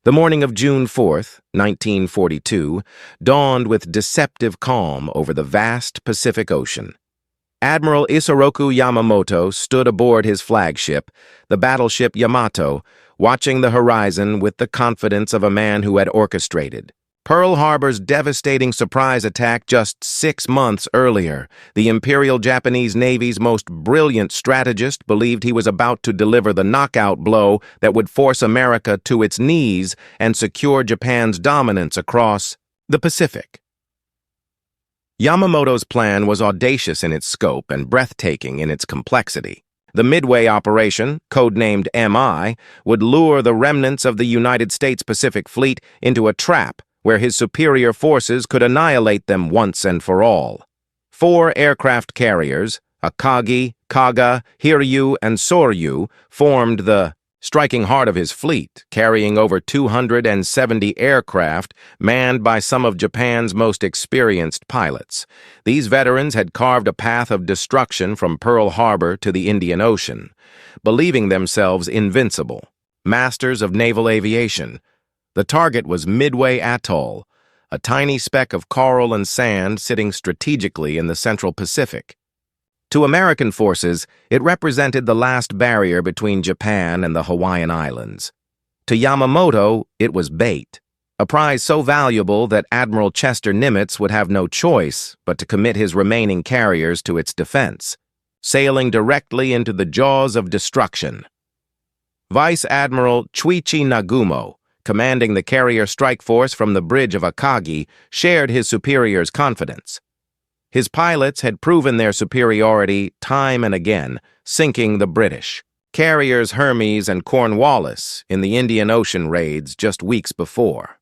The morning of June 4th, 1942, dawned with deceptive calm over the vast Pacific Ocean. Admiral Isoroku Yamamoto stood aboard his flagship, the battleship Yamato, watching the horizon with the confidence of a man who had orchestrated Pearl Harbor's devastating surprise attack just 6 months earlier. The Imperial Japanese Navy's most brilliant strategist believed he was about to deliver the knockout blow that would force America to its knees and secure Japan's dominance across the Pacific. Yamamoto's plan was audacious in its scope and breathtaking in its complexity. The Midway operation, codenamed MI, would lure the remnants of the United States Pacific Fleet into a trap where his superior forces could annihilate them once and for all. 4 aircraft carriers, Akagi, Kaga, Hiryu, and Soryu, formed the striking heart of his fleet, carrying over 270 aircraft manned by some of Japan's most experienced pilots. These veterans had carved a path of destruction from Pearl Harbor to the Indian Ocean, believing themselves invincible, masters of naval aviation. The target was Midway Atoll, a tiny speck of coral and sand sitting strategically in the Central Pacific. To American forces, it represented the last barrier between Japan and the Hawaiian Islands. To Yamamoto, it was bait, a prize so valuable that Admiral Chester Nimitz would have no choice but to commit his remaining carriers to its defense, sailing directly into the jaws of destruction. Vice Admiral Chuichi Nagumo, commanding the carrier strike force from the bridge of Akagi, shared his superior's confidence. His pilots had proven their superiority time and again, sinking the British carriers Hermes and Cornwallis in the Indian Ocean raids just weeks before.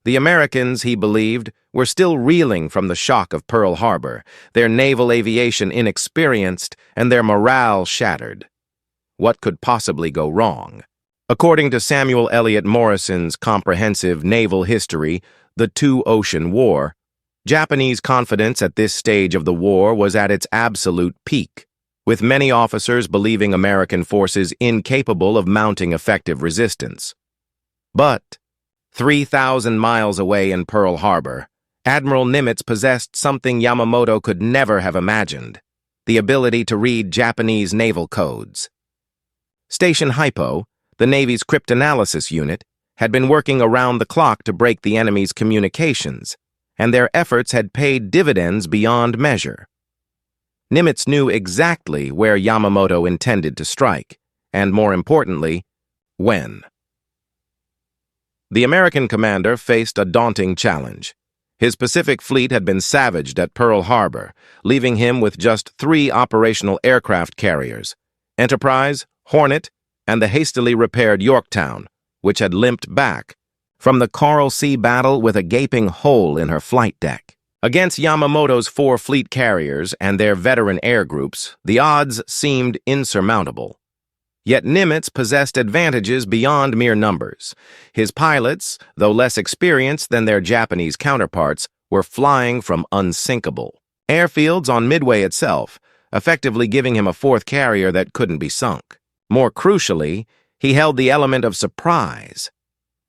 The Americans, he believed, were still reeling from the shock of Pearl Harbor, their naval aviation inexperienced and their morale shattered. What could possibly go wrong? According to Samuel Eliot Morrison's comprehensive naval history, The Two-Ocean War, Japanese confidence at this stage of the war was at its absolute peak, with many officers believing American forces incapable of mounting effective resistance. But 3,000 miles away in Pearl Harbor, Admiral Nimitz possessed something Yamamoto could never have imagined: the ability to read Japanese naval codes. Station Hypo, the Navy's cryptanalysis unit, had been working around the clock to break the enemy's communications, and their efforts had paid dividends beyond measure. Nimitz knew exactly where Yamamoto intended to strike, and more importantly, when. The American commander faced a daunting challenge. His Pacific Fleet had been savaged at Pearl Harbor, leaving him with just 3 operational aircraft carriers: Enterprise, Hornet, and the hastily repaired Yorktown, which had limped back from the Coral Sea battle with a gaping hole in her flight deck. Against Yamamoto's 4 fleet carriers and their veteran air groups, the odds seemed insurmountable. Yet Nimitz possessed advantages beyond mere numbers. His pilots, though less experienced than their Japanese counterparts, were flying from unsinkable airfields on Midway itself, effectively giving him a 4th carrier that couldn't be sunk. More crucially, he held the element of surprise.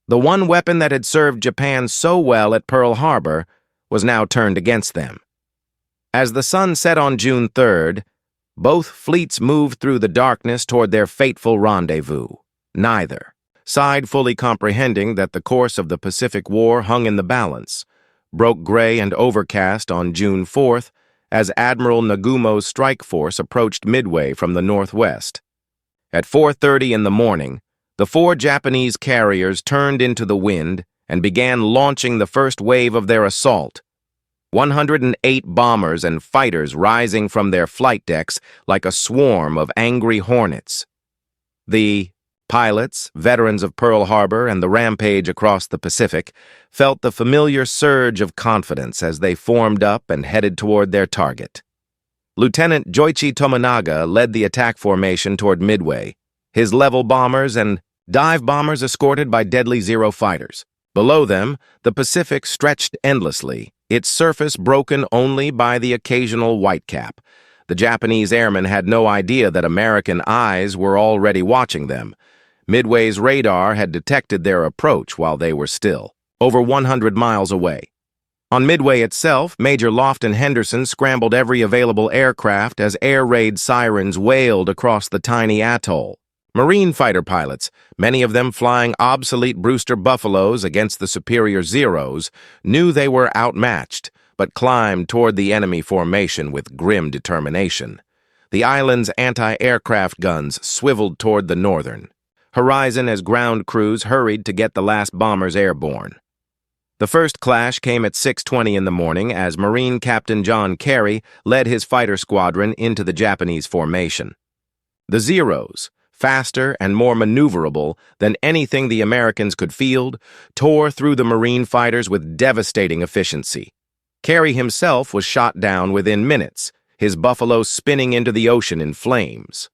The one weapon that had served Japan so well at Pearl Harbor was now turned against them. As the sun set on June 3rd, both fleets moved through the darkness toward their fateful rendezvous. Neither side fully comprehending that the course of the Pacific War hung in the balance, broke gray and overcast on June 4th as Admiral Nagumo's strike force approached Midway from the northwest. At 4:30 in the morning, the 4 Japanese carriers turned into the wind and began launching the first wave of their assault. 108 bombers and fighters rising from their flight decks like a swarm of angry hornets. The pilots, veterans of Pearl Harbor and the rampage across the Pacific, felt the familiar surge of confidence as they formed up and headed toward their target. Lieutenant Joichi Tominaga led the attack formation toward Midway, his level bombers and dive bombers escorted by deadly Zero fighters. Below them, the Pacific stretched endlessly, its surface broken only by the occasional whitecap. The Japanese airmen had no idea that American eyes were already watching them. Midway's radar had detected their approach while they were still, over 100 miles away. On Midway itself, Major Lofton Henderson scrambled every available aircraft as air raid sirens wailed across the tiny atoll. Marine fighter pilots, many of them flying obsolete Brewster Buffaloes against the superior Zeros, knew they were outmatched, but climbed toward the enemy formation with grim determination. The island's anti-aircraft guns swiveled toward the northern horizon as ground crews hurried to get the last bombers airborne. The first clash came at 6:20 in the morning as Marine Captain John Carey led his fighter squadron into the Japanese formation. The Zeros, faster and more maneuverable than anything the Americans could field, tore through the Marine fighters with devastating efficiency. Carey himself was shot down within minutes, his Buffalo spinning into the ocean in flames.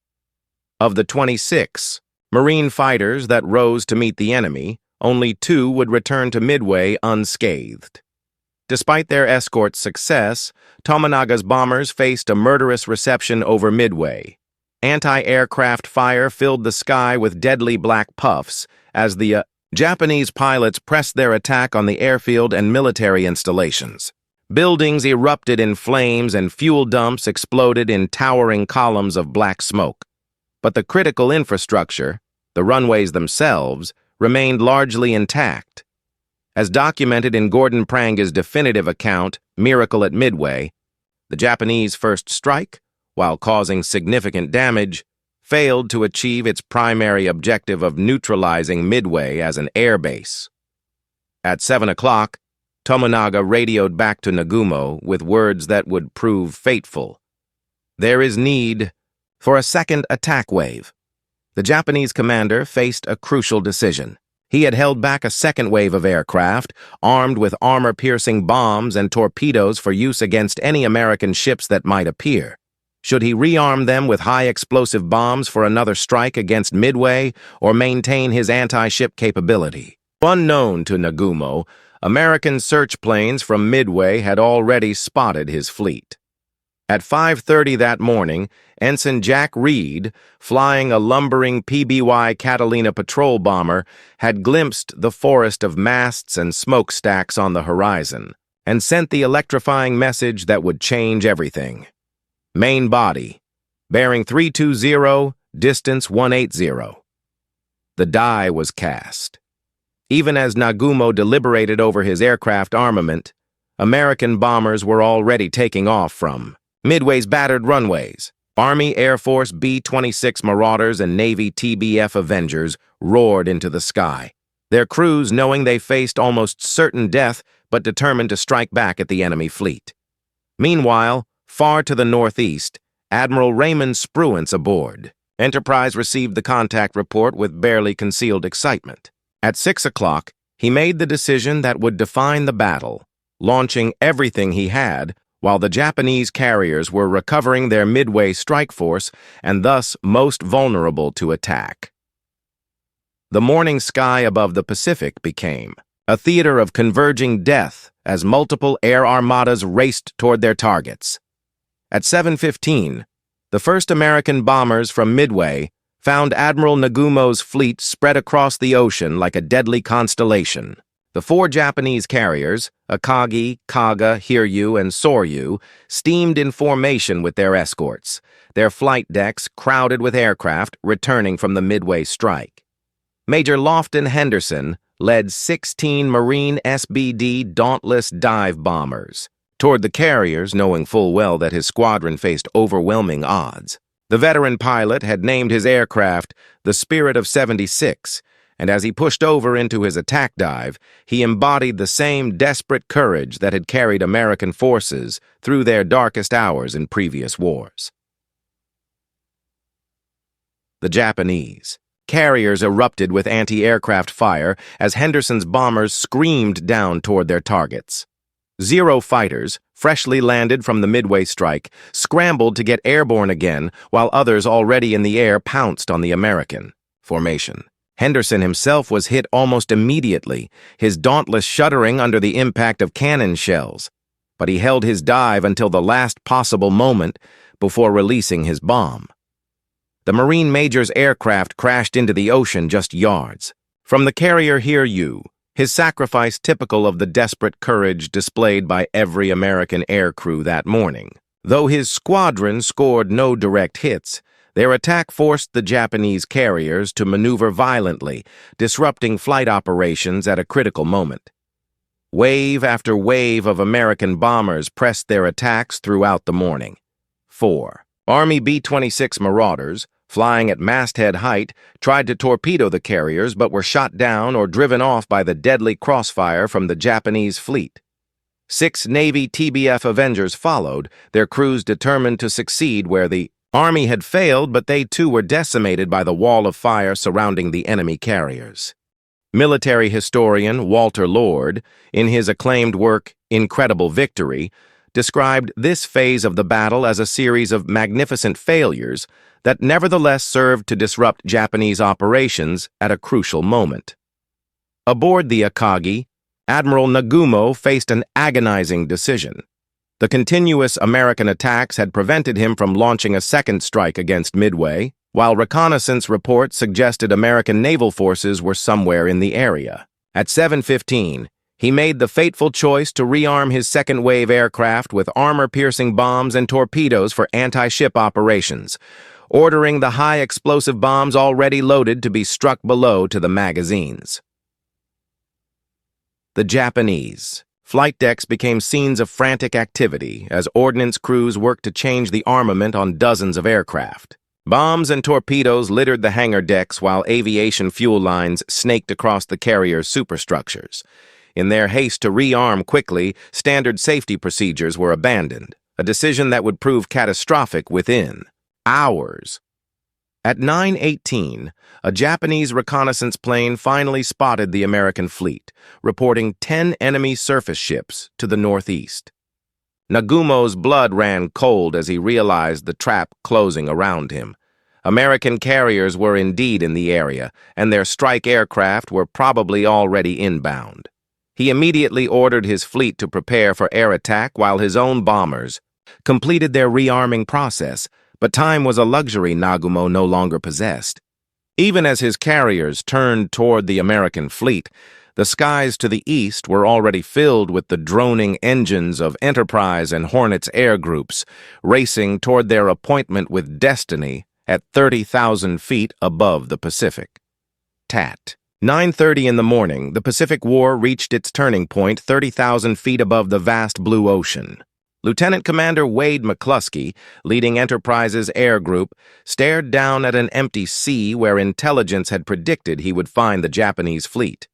Of the 26 Marine fighters that rose to meet the enemy, only 2 would return to Midway unscathed. Despite their escort's success, Tomonaga's bombers faced a murderous reception over Midway. Anti-aircraft fire filled the sky with deadly black puffs as the Japanese pilots pressed their attack on the airfield and military installations. Buildings erupted in flames and fuel dumps exploded in towering columns of black smoke. But the critical infrastructure, the runways themselves, remained largely intact. As documented in Gordon Pranga's definitive account, Miracle at Midway, the Japanese first strike, while causing significant damage, failed to achieve its primary objective of neutralizing Midway as an air base. At 7 o'clock, Tomonaga radioed back to Nagumo with words that would prove fateful. There is need for a second attack wave. The Japanese commander faced a crucial decision. He had held back a second wave of aircraft, armed with armor-piercing bombs and torpedoes for use against any American ships that might appear. Should he rearm them with high-explosive bombs for another strike against Midway, or maintain his anti-ship capability? Unknown to Nagumo, American search planes from Midway had already spotted his fleet. At 5:30 that morning, Ensign Jack Reed, flying a lumbering PBY Catalina patrol bomber, had glimpsed the forest of masts and smokestacks on the horizon, and sent the electrifying message that would change everything. Main body, bearing 320, distance 180. The die was cast. Even as Nagumo deliberated over his aircraft armament, American bombers were already taking off from Midway's battered runways. Army Air Force B-26 Marauders and Navy TBF Avengers roared into the sky, their crews knowing they faced almost certain death but determined to strike back at the enemy fleet. Meanwhile, far to the northeast, Admiral Raymond Spruance aboard. Enterprise received the contact report with barely concealed excitement. At 6 o'clock, he made the decision that would define the battle, launching everything he had while the Japanese carriers were recovering their Midway strike force and thus most vulnerable to attack. The morning sky above the Pacific became a theater of converging death as multiple air armadas raced toward their targets. At 7:15, the first American bombers from Midway found Admiral Nagumo's fleet spread across the ocean like a deadly constellation. The 4 Japanese carriers, Akagi, Kaga, Hiryu, and Soryu, steamed in formation with their escorts, their flight decks crowded with aircraft returning from the Midway strike. Major Lofton Henderson led 16 Marine SBD Dauntless dive bombers toward the carriers, knowing full well that his squadron faced overwhelming odds. The veteran pilot had named his aircraft the Spirit of 76, and as he pushed over into his attack dive, he embodied the same desperate courage that had carried American forces through their darkest hours in previous wars. The Japanese carriers erupted with anti-aircraft fire as Henderson's bombers screamed down toward their targets. Zero fighters, freshly landed from the Midway strike, scrambled to get airborne again, while others already in the air pounced on the American formation. Henderson himself was hit almost immediately, his Dauntless shuddering under the impact of cannon shells, but he held his dive until the last possible moment before releasing his bomb. The Marine Major's aircraft crashed into the ocean just yards. From the carrier hear you, his sacrifice typical of the desperate courage displayed by every American aircrew that morning. Though his squadron scored no direct hits, their attack forced the Japanese carriers to maneuver violently, disrupting flight operations at a critical moment. Wave after wave of American bombers pressed their attacks throughout the morning. 4. Army B-26 Marauders, flying at masthead height, tried to torpedo the carriers but were shot down or driven off by the deadly crossfire from the Japanese fleet. 6 Navy TBF Avengers followed, their crews determined to succeed where the Army had failed, but they too were decimated by the wall of fire surrounding the enemy carriers. Military historian Walter Lord, in his acclaimed work Incredible Victory, described this phase of the battle as a series of magnificent failures that nevertheless served to disrupt Japanese operations at a crucial moment. Aboard the Akagi, Admiral Nagumo faced an agonizing decision. The continuous American attacks had prevented him from launching a second strike against Midway, while reconnaissance reports suggested American naval forces were somewhere in the area. At 7:15, he made the fateful choice to rearm his second-wave aircraft with armor-piercing bombs and torpedoes for anti-ship operations, ordering the high-explosive bombs already loaded to be struck below to the magazines. The Japanese. Flight decks became scenes of frantic activity as ordnance crews worked to change the armament on dozens of aircraft. Bombs and torpedoes littered the hangar decks while aviation fuel lines snaked across the carrier's superstructures. In their haste to rearm quickly, standard safety procedures were abandoned, a decision that would prove catastrophic within hours. At 9:18, a Japanese reconnaissance plane finally spotted the American fleet, reporting 10 enemy surface ships to the northeast. Nagumo's blood ran cold as he realized the trap closing around him. American carriers were indeed in the area, and their strike aircraft were probably already inbound. He immediately ordered his fleet to prepare for air attack while his own bombers completed their rearming process, but time was a luxury Nagumo no longer possessed. Even as his carriers turned toward the American fleet, the skies to the east were already filled with the droning engines of Enterprise and Hornet's air groups, racing toward their appointment with destiny at 30,000 feet above the Pacific. Tat. 9:30 in the morning, the Pacific War reached its turning point 30,000 feet above the vast blue ocean. Lieutenant Commander Wade McCluskey, leading Enterprise's air group, stared down at an empty sea where intelligence had predicted he would find the Japanese fleet.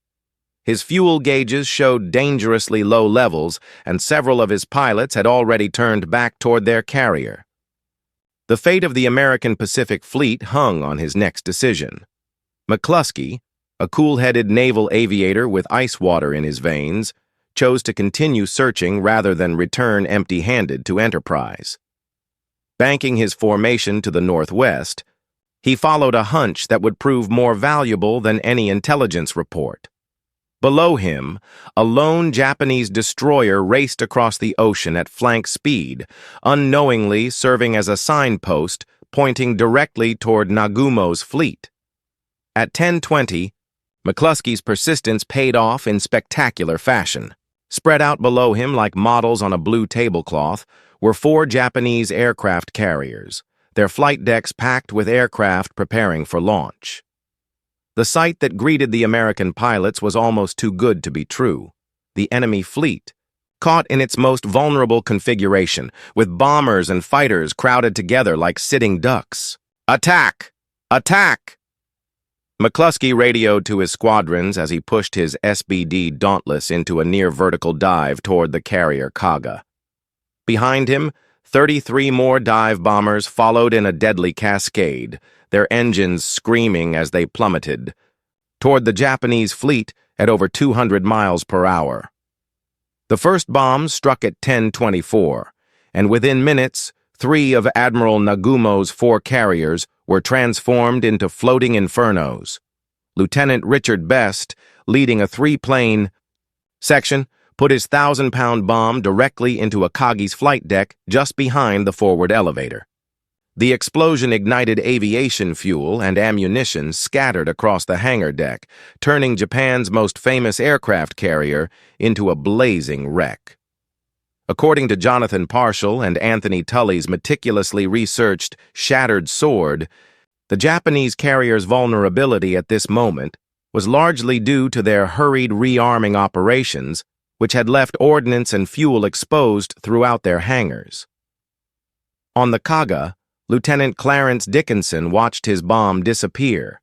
His fuel gauges showed dangerously low levels, and several of his pilots had already turned back toward their carrier. The fate of the American Pacific Fleet hung on his next decision. McCluskey, a cool-headed naval aviator with ice water in his veins, chose to continue searching rather than return empty-handed to Enterprise. Banking his formation to the northwest, he followed a hunch that would prove more valuable than any intelligence report. Below him, a lone Japanese destroyer raced across the ocean at flank speed, unknowingly serving as a signpost pointing directly toward Nagumo's fleet. At 10:20, McCluskey's persistence paid off in spectacular fashion. Spread out below him like models on a blue tablecloth were 4 Japanese aircraft carriers, their flight decks packed with aircraft preparing for launch. The sight that greeted the American pilots was almost too good to be true. The enemy fleet, caught in its most vulnerable configuration, with bombers and fighters crowded together like sitting ducks. "Attack! Attack!" McCluskey radioed to his squadrons as he pushed his SBD Dauntless into a near-vertical dive toward the carrier Kaga. Behind him, 33 more dive bombers followed in a deadly cascade, their engines screaming as they plummeted toward the Japanese fleet at over 200 miles per hour. The first bombs struck at 10:24, and within minutes, 3 of Admiral Nagumo's 4 carriers were transformed into floating infernos. Lieutenant Richard Best, leading a 3-plane section, put his 1,000-pound bomb directly into Akagi's flight deck just behind the forward elevator. The explosion ignited aviation fuel and ammunition scattered across the hangar deck, turning Japan's most famous aircraft carrier into a blazing wreck. According to Jonathan Parshall and Anthony Tully's meticulously researched Shattered Sword, the Japanese carrier's vulnerability at this moment was largely due to their hurried rearming operations, which had left ordnance and fuel exposed throughout their hangars. On the Kaga, Lieutenant Clarence Dickinson watched his bomb disappear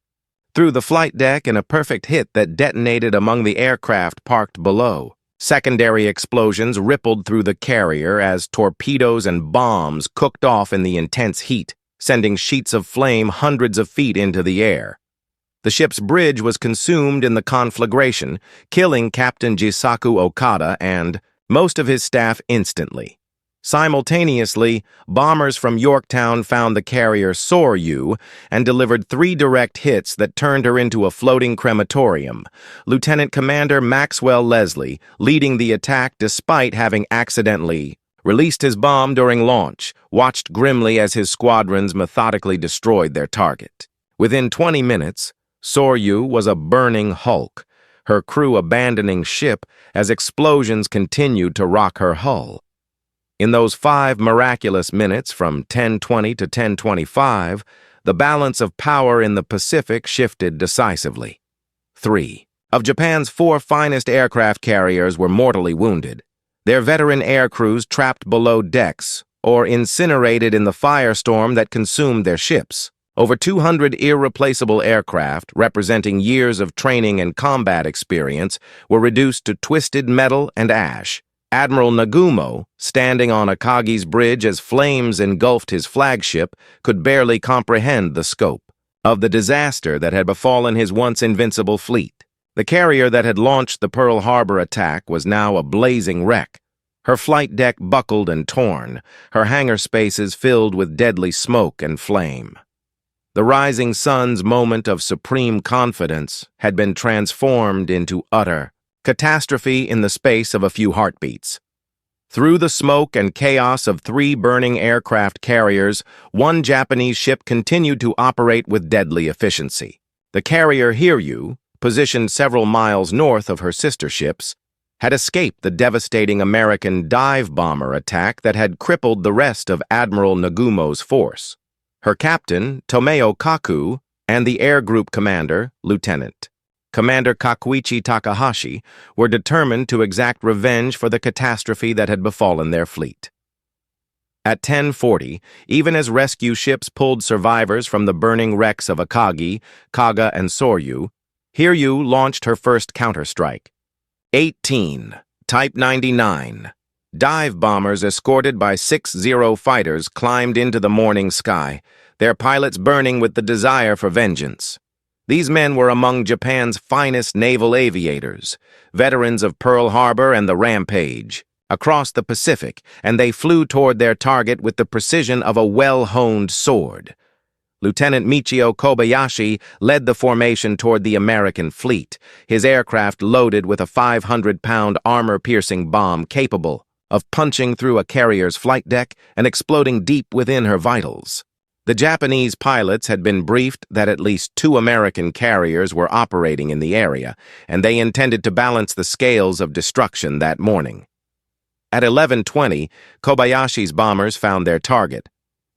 through the flight deck in a perfect hit that detonated among the aircraft parked below. Secondary explosions rippled through the carrier as torpedoes and bombs cooked off in the intense heat, sending sheets of flame hundreds of feet into the air. The ship's bridge was consumed in the conflagration, killing Captain Jisaku Okada and most of his staff instantly. Simultaneously, bombers from Yorktown found the carrier Soryu and delivered 3 direct hits that turned her into a floating crematorium. Lieutenant Commander Maxwell Leslie, leading the attack despite having accidentally released his bomb during launch, watched grimly as his squadrons methodically destroyed their target. Within 20 minutes, Soryu was a burning hulk, her crew abandoning ship as explosions continued to rock her hull. In those 5 miraculous minutes from 10:20 to 10:25, the balance of power in the Pacific shifted decisively. 3 of Japan's 4 finest aircraft carriers were mortally wounded, their veteran air crews trapped below decks or incinerated in the firestorm that consumed their ships. Over 200 irreplaceable aircraft, representing years of training and combat experience, were reduced to twisted metal and ash. Admiral Nagumo, standing on Akagi's bridge as flames engulfed his flagship, could barely comprehend the scope of the disaster that had befallen his once invincible fleet. The carrier that had launched the Pearl Harbor attack was now a blazing wreck. Her flight deck buckled and torn, her hangar spaces filled with deadly smoke and flame. The rising sun's moment of supreme confidence had been transformed into utter catastrophe in the space of a few heartbeats. Through the smoke and chaos of 3 burning aircraft carriers, one Japanese ship continued to operate with deadly efficiency. The carrier Hiryu, positioned several miles north of her sister ships, had escaped the devastating American dive bomber attack that had crippled the rest of Admiral Nagumo's force. Her captain, Tomeo Kaku, and the air group commander, Lieutenant Commander Kakuichi Takahashi, were determined to exact revenge for the catastrophe that had befallen their fleet. At 10:40, even as rescue ships pulled survivors from the burning wrecks of Akagi, Kaga, and Soryu, Hiryu launched her first counterstrike. 18, Type 99. Dive bombers escorted by 6-0 fighters climbed into the morning sky, their pilots burning with the desire for vengeance. These men were among Japan's finest naval aviators, veterans of Pearl Harbor and the Rampage, across the Pacific, and they flew toward their target with the precision of a well-honed sword. Lieutenant Michio Kobayashi led the formation toward the American fleet, his aircraft loaded with a 500-pound armor-piercing bomb capable of punching through a carrier's flight deck and exploding deep within her vitals. The Japanese pilots had been briefed that at least 2 American carriers were operating in the area, and they intended to balance the scales of destruction that morning. At 11:20, Kobayashi's bombers found their target,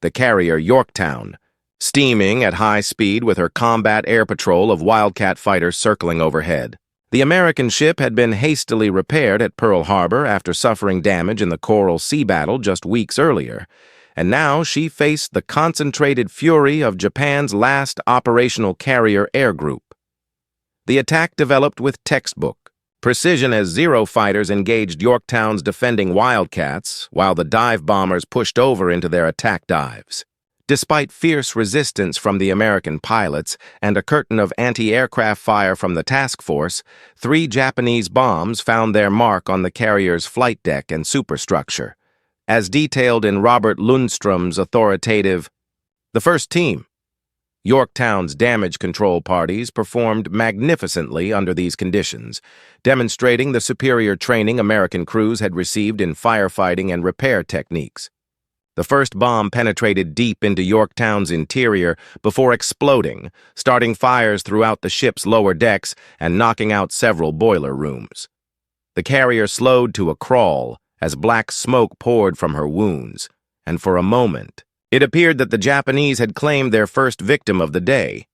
the carrier Yorktown, steaming at high speed with her combat air patrol of Wildcat fighters circling overhead. The American ship had been hastily repaired at Pearl Harbor after suffering damage in the Coral Sea battle just weeks earlier, and now she faced the concentrated fury of Japan's last operational carrier air group. The attack developed with textbook precision as Zero fighters engaged Yorktown's defending Wildcats, while the dive bombers pushed over into their attack dives. Despite fierce resistance from the American pilots and a curtain of anti-aircraft fire from the task force, 3 Japanese bombs found their mark on the carrier's flight deck and superstructure, as detailed in Robert Lundstrom's authoritative The First Team. Yorktown's damage control parties performed magnificently under these conditions, demonstrating the superior training American crews had received in firefighting and repair techniques. The first bomb penetrated deep into Yorktown's interior before exploding, starting fires throughout the ship's lower decks and knocking out several boiler rooms. The carrier slowed to a crawl as black smoke poured from her wounds, and for a moment, it appeared that the Japanese had claimed their first victim of the day.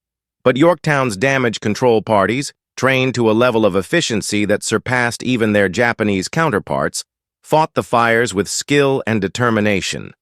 But Yorktown's damage control parties, trained to a level of efficiency that surpassed even their Japanese counterparts, fought the fires with skill and determination.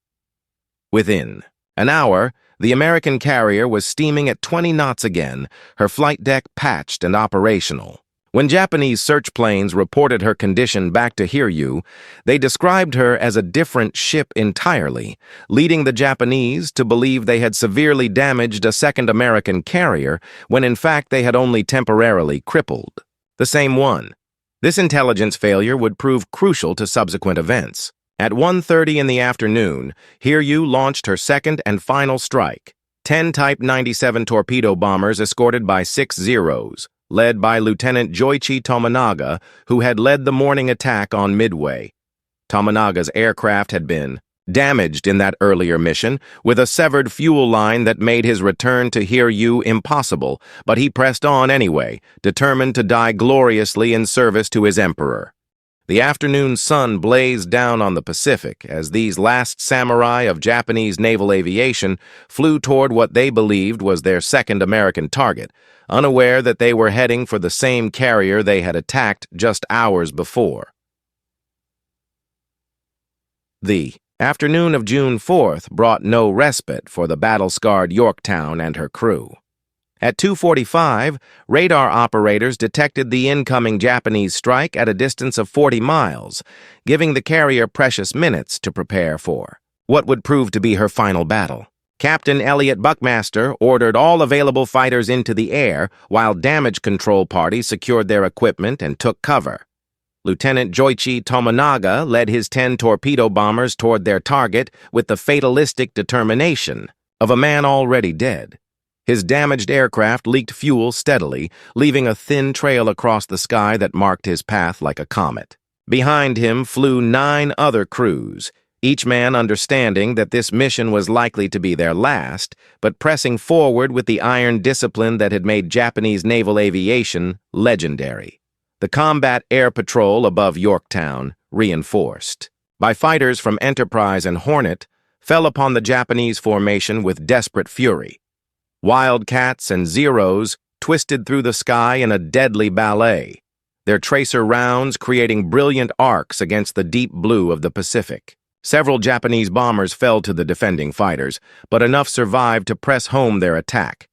Within an hour, the American carrier was steaming at 20 knots again, her flight deck patched and operational. When Japanese search planes reported her condition back to Hiryu, they described her as a different ship entirely, leading the Japanese to believe they had severely damaged a second American carrier when in fact they had only temporarily crippled the same one. This intelligence failure would prove crucial to subsequent events. At 1:30 in the afternoon, Hiryu launched her second and final strike. 10 Type 97 torpedo bombers escorted by 6 Zeros, led by Lieutenant Joichi Tominaga, who had led the morning attack on Midway. Tominaga's aircraft had been damaged in that earlier mission, with a severed fuel line that made his return to Hiryu impossible, but he pressed on anyway, determined to die gloriously in service to his emperor. The afternoon sun blazed down on the Pacific as these last samurai of Japanese naval aviation flew toward what they believed was their second American target, unaware that they were heading for the same carrier they had attacked just hours before. The afternoon of June 4th brought no respite for the battle-scarred Yorktown and her crew. At 2:45, radar operators detected the incoming Japanese strike at a distance of 40 miles, giving the carrier precious minutes to prepare for what would prove to be her final battle. Captain Elliot Buckmaster ordered all available fighters into the air, while damage control parties secured their equipment and took cover. Lieutenant Joichi Tominaga led his 10 torpedo bombers toward their target with the fatalistic determination of a man already dead. His damaged aircraft leaked fuel steadily, leaving a thin trail across the sky that marked his path like a comet. Behind him flew 9 other crews, each man understanding that this mission was likely to be their last, but pressing forward with the iron discipline that had made Japanese naval aviation legendary. The combat air patrol above Yorktown, reinforced by fighters from Enterprise and Hornet, fell upon the Japanese formation with desperate fury. Wildcats and Zeros twisted through the sky in a deadly ballet, their tracer rounds creating brilliant arcs against the deep blue of the Pacific. Several Japanese bombers fell to the defending fighters, but enough survived to press home their attack.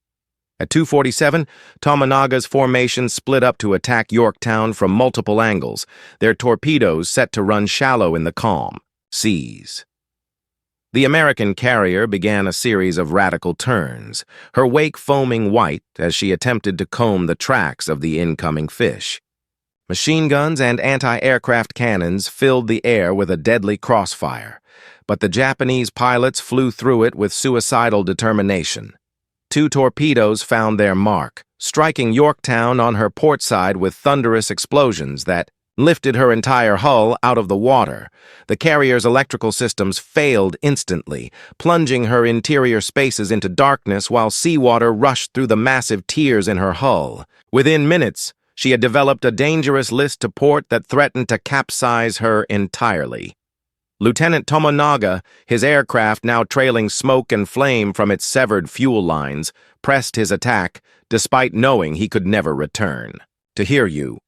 At 2:47, Tominaga's formation split up to attack Yorktown from multiple angles, their torpedoes set to run shallow in the calm seas. The American carrier began a series of radical turns, her wake foaming white as she attempted to comb the tracks of the incoming fish. Machine guns and anti-aircraft cannons filled the air with a deadly crossfire, but the Japanese pilots flew through it with suicidal determination. 2 torpedoes found their mark, striking Yorktown on her port side with thunderous explosions that lifted her entire hull out of the water. The carrier's electrical systems failed instantly, plunging her interior spaces into darkness while seawater rushed through the massive tears in her hull. Within minutes, she had developed a dangerous list to port that threatened to capsize her entirely. Lieutenant Tominaga, his aircraft now trailing smoke and flame from its severed fuel lines, pressed his attack, despite knowing he could never return. To Hiryu,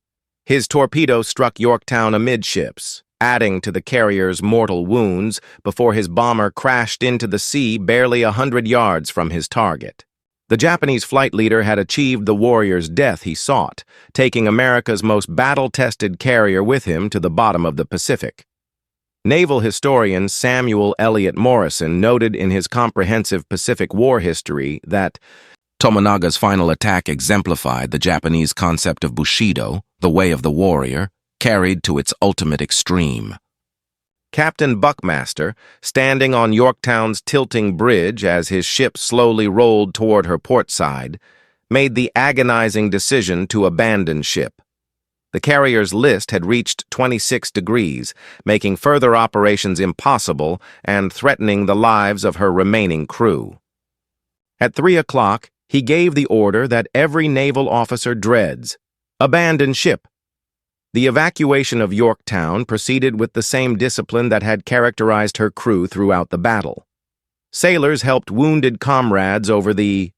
his torpedo struck Yorktown amidships, adding to the carrier's mortal wounds before his bomber crashed into the sea barely 100 yards from his target. The Japanese flight leader had achieved the warrior's death he sought, taking America's most battle-tested carrier with him to the bottom of the Pacific. Naval historian Samuel Eliot Morison noted in his comprehensive Pacific War history that Tominaga's final attack exemplified the Japanese concept of Bushido, the way of the warrior, carried to its ultimate extreme. Captain Buckmaster, standing on Yorktown's tilting bridge as his ship slowly rolled toward her port side, made the agonizing decision to abandon ship. The carrier's list had reached 26 degrees, making further operations impossible and threatening the lives of her remaining crew. At 3 o'clock, he gave the order that every naval officer dreads: abandon ship. The evacuation of Yorktown proceeded with the same discipline that had characterized her crew throughout the battle. Sailors helped wounded comrades over the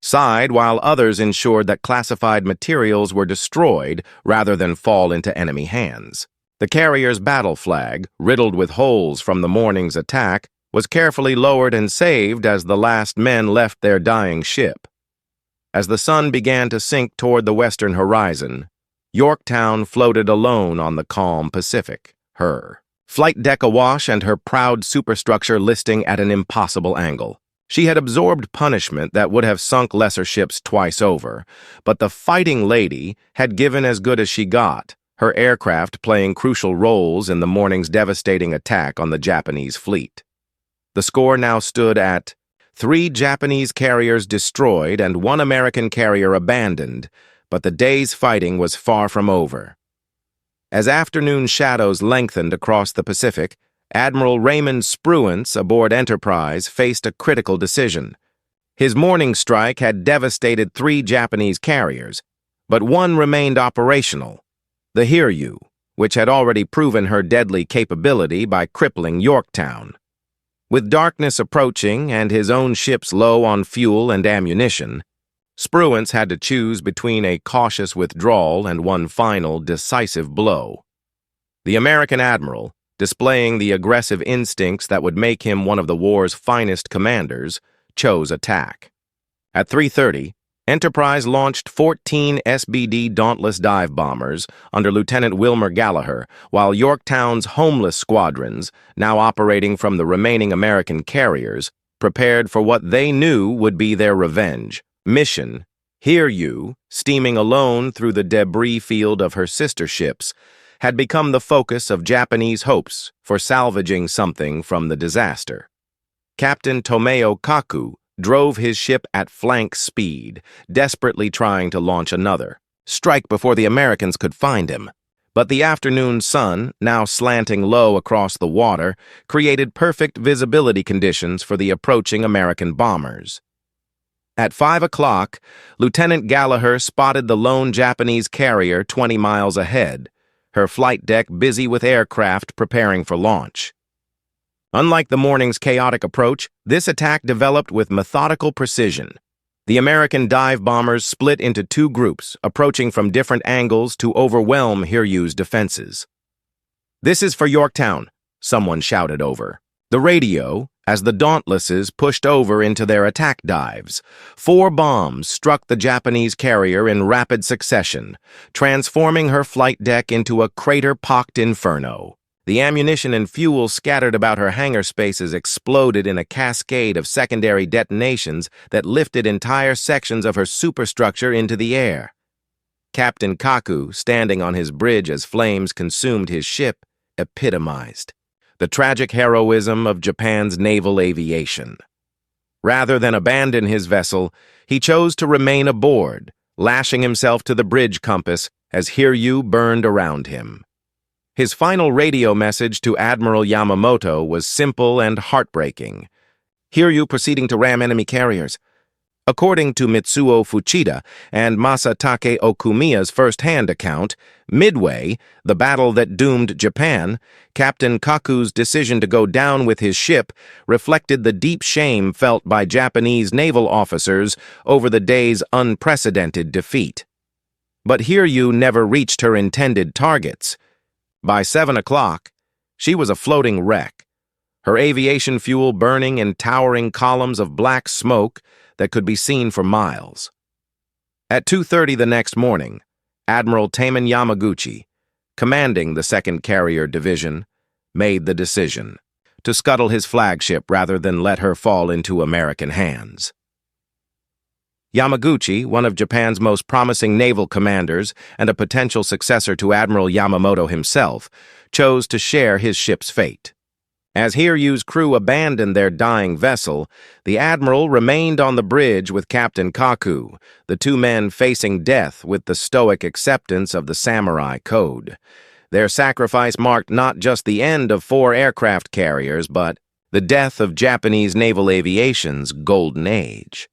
side, while others ensured that classified materials were destroyed rather than fall into enemy hands. The carrier's battle flag, riddled with holes from the morning's attack, was carefully lowered and saved as the last men left their dying ship. As the sun began to sink toward the western horizon, Yorktown floated alone on the calm Pacific, her flight deck awash and her proud superstructure listing at an impossible angle. She had absorbed punishment that would have sunk lesser ships twice over, but the Fighting Lady had given as good as she got, her aircraft playing crucial roles in the morning's devastating attack on the Japanese fleet. The score now stood at 3 Japanese carriers destroyed and 1 American carrier abandoned, but the day's fighting was far from over. As afternoon shadows lengthened across the Pacific, Admiral Raymond Spruance aboard Enterprise faced a critical decision. His morning strike had devastated 3 Japanese carriers, but 1 remained operational, the Hiryu, which had already proven her deadly capability by crippling Yorktown. With darkness approaching and his own ships low on fuel and ammunition, Spruance had to choose between a cautious withdrawal and one final, decisive blow. The American admiral, displaying the aggressive instincts that would make him one of the war's finest commanders, chose attack. At 3:30, Enterprise launched 14 SBD Dauntless dive bombers under Lieutenant Wilmer Gallagher, while Yorktown's homeless squadrons, now operating from the remaining American carriers, prepared for what they knew would be their revenge. Mission, Hiryu, steaming alone through the debris field of her sister ships, had become the focus of Japanese hopes for salvaging something from the disaster. Captain Tomeo Kaku drove his ship at flank speed, desperately trying to launch another strike before the Americans could find him. But the afternoon sun, now slanting low across the water, created perfect visibility conditions for the approaching American bombers. At 5 o'clock, Lieutenant Gallagher spotted the lone Japanese carrier 20 miles ahead, her flight deck busy with aircraft preparing for launch. Unlike the morning's chaotic approach, this attack developed with methodical precision. The American dive bombers split into 2 groups, approaching from different angles to overwhelm Hiryu's defenses. "This is for Yorktown," someone shouted over the radio as the Dauntlesses pushed over into their attack dives. 4 bombs struck the Japanese carrier in rapid succession, transforming her flight deck into a crater-pocked inferno. The ammunition and fuel scattered about her hangar spaces exploded in a cascade of secondary detonations that lifted entire sections of her superstructure into the air. Captain Kaku, standing on his bridge as flames consumed his ship, epitomized the tragic heroism of Japan's naval aviation. Rather than abandon his vessel, he chose to remain aboard, lashing himself to the bridge compass as Hiryu burned around him. His final radio message to Admiral Yamamoto was simple and heartbreaking. "Hiryu proceeding to ram enemy carriers." According to Mitsuo Fuchida and Masatake Okumiya's first-hand account, Midway, the battle that doomed Japan, Captain Kaku's decision to go down with his ship reflected the deep shame felt by Japanese naval officers over the day's unprecedented defeat. But Hiryu never reached her intended targets. By 7 o'clock, she was a floating wreck, her aviation fuel burning in towering columns of black smoke that could be seen for miles. At 2:30 the next morning, Admiral Taman Yamaguchi, commanding the 2nd Carrier Division, made the decision to scuttle his flagship rather than let her fall into American hands. Yamaguchi, one of Japan's most promising naval commanders and a potential successor to Admiral Yamamoto himself, chose to share his ship's fate. As Hiryu's crew abandoned their dying vessel, the admiral remained on the bridge with Captain Kaku, the two men facing death with the stoic acceptance of the samurai code. Their sacrifice marked not just the end of 4 aircraft carriers, but the death of Japanese naval aviation's golden age.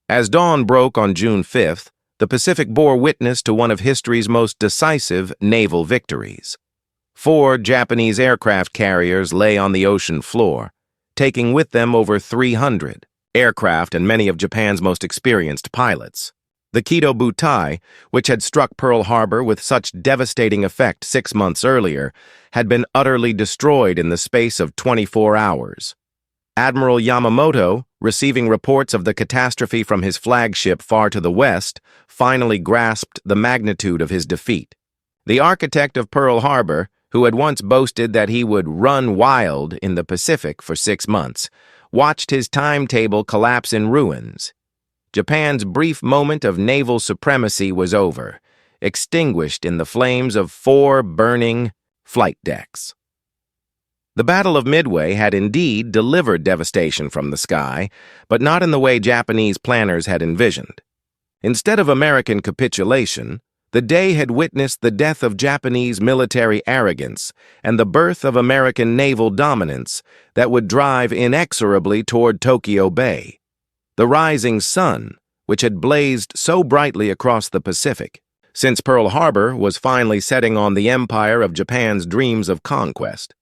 As dawn broke on June 5th, the Pacific bore witness to one of history's most decisive naval victories. 4 Japanese aircraft carriers lay on the ocean floor, taking with them over 300 aircraft and many of Japan's most experienced pilots. The Kido Butai, which had struck Pearl Harbor with such devastating effect 6 months earlier, had been utterly destroyed in the space of 24 hours. Admiral Yamamoto, receiving reports of the catastrophe from his flagship far to the west, finally grasped the magnitude of his defeat. The architect of Pearl Harbor, who had once boasted that he would run wild in the Pacific for 6 months, watched his timetable collapse in ruins. Japan's brief moment of naval supremacy was over, extinguished in the flames of 4 burning flight decks. The Battle of Midway had indeed delivered devastation from the sky, but not in the way Japanese planners had envisioned. Instead of American capitulation, the day had witnessed the death of Japanese military arrogance and the birth of American naval dominance that would drive inexorably toward Tokyo Bay. The rising sun, which had blazed so brightly across the Pacific, since Pearl Harbor was finally setting on the empire of Japan's dreams of conquest.